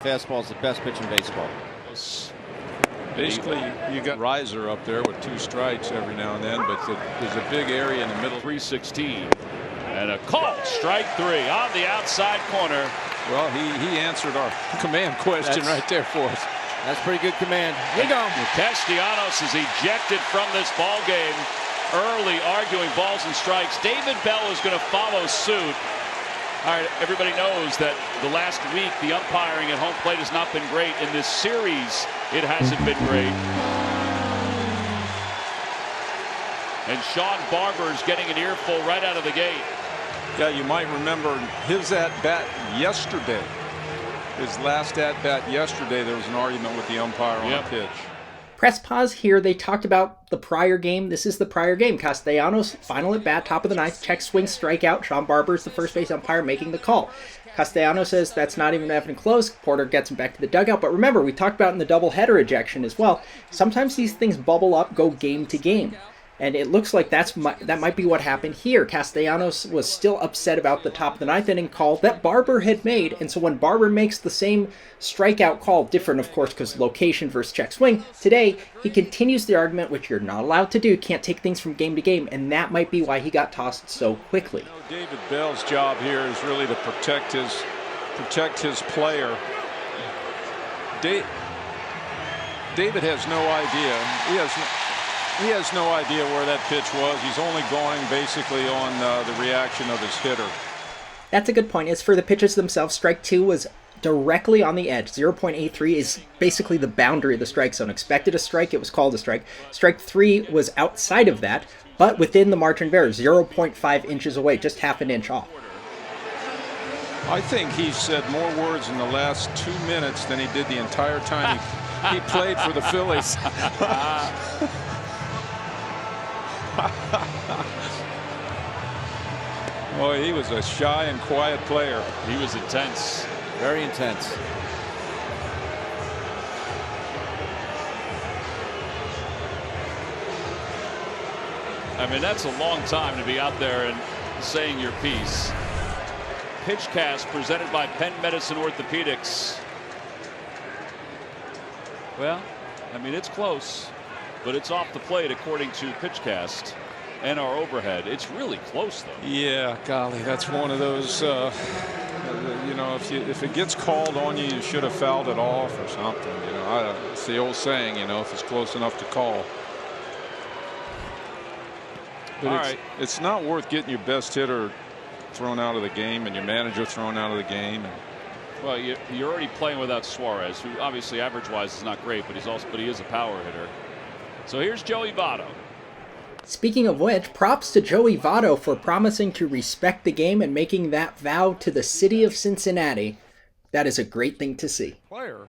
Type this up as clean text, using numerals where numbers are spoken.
fastball is the best pitch in baseball. Basically, you got riser up there with 2 strikes every now and then, but there's a big area in the middle. 316 and a call, strike 3 on the outside corner. Well, he answered our command question right there for us. That's pretty good command. Here you go. Castellanos is ejected from this ball game early, arguing balls and strikes. David Bell is going to follow suit. All right, everybody knows that the last week the umpiring at home plate has not been great. In this series, it hasn't been great. And Sean Barber is getting an earful right out of the gate. Yeah, you might remember his at-bat yesterday. His last at-bat yesterday, there was an argument with the umpire on a pitch. Press pause here. They talked about the prior game. This is the prior game. Castellanos, final at bat, top of the ninth, check swing, strikeout. Sean Barber is the first base umpire making the call. Castellanos says that's not even close. Porter gets him back to the dugout. But remember, we talked about in the doubleheader ejection as well. Sometimes these things bubble up, go game to game. And it looks like that might be what happened here. Castellanos was still upset about the top of the ninth inning call that Barber had made. And so when Barber makes the same strikeout call, different of course because location versus check swing, today he continues the argument, which you're not allowed to do. Can't take things from game to game. And that might be why he got tossed so quickly. David Bell's job here is really to protect his player. David has no idea. He has no idea where that pitch was. He's only going basically on the reaction of his hitter. That's a good point. As for the pitches themselves, strike 2 was directly on the edge. 0.83 is basically the boundary of the strike zone. Expected a strike, it was called a strike. Strike 3 was outside of that, but within the margin of error, 0.5 inches away, just half an inch off. I think he said more words in the last 2 minutes than he did the entire time he played for the Phillies. Boy, he was a shy and quiet player. He was intense. Very intense. I mean, that's a long time to be out there and saying your piece. Pitchcast presented by Penn Medicine Orthopedics. Well, I mean, it's close, but it's off the plate according to Pitchcast and our overhead. It's really close, though. Yeah, golly, that's one of those, you know, if it gets called on you, you should have fouled it off or something. You know, it's the old saying, you know, if it's close enough to call. But it's not worth getting your best hitter thrown out of the game and your manager thrown out of the game. Well, you're already playing without Suarez, who obviously average-wise is not great, but he is a power hitter. So here's Joey Votto. Speaking of which, props to Joey Votto for promising to respect the game and making that vow to the city of Cincinnati. That is a great thing to see. Player.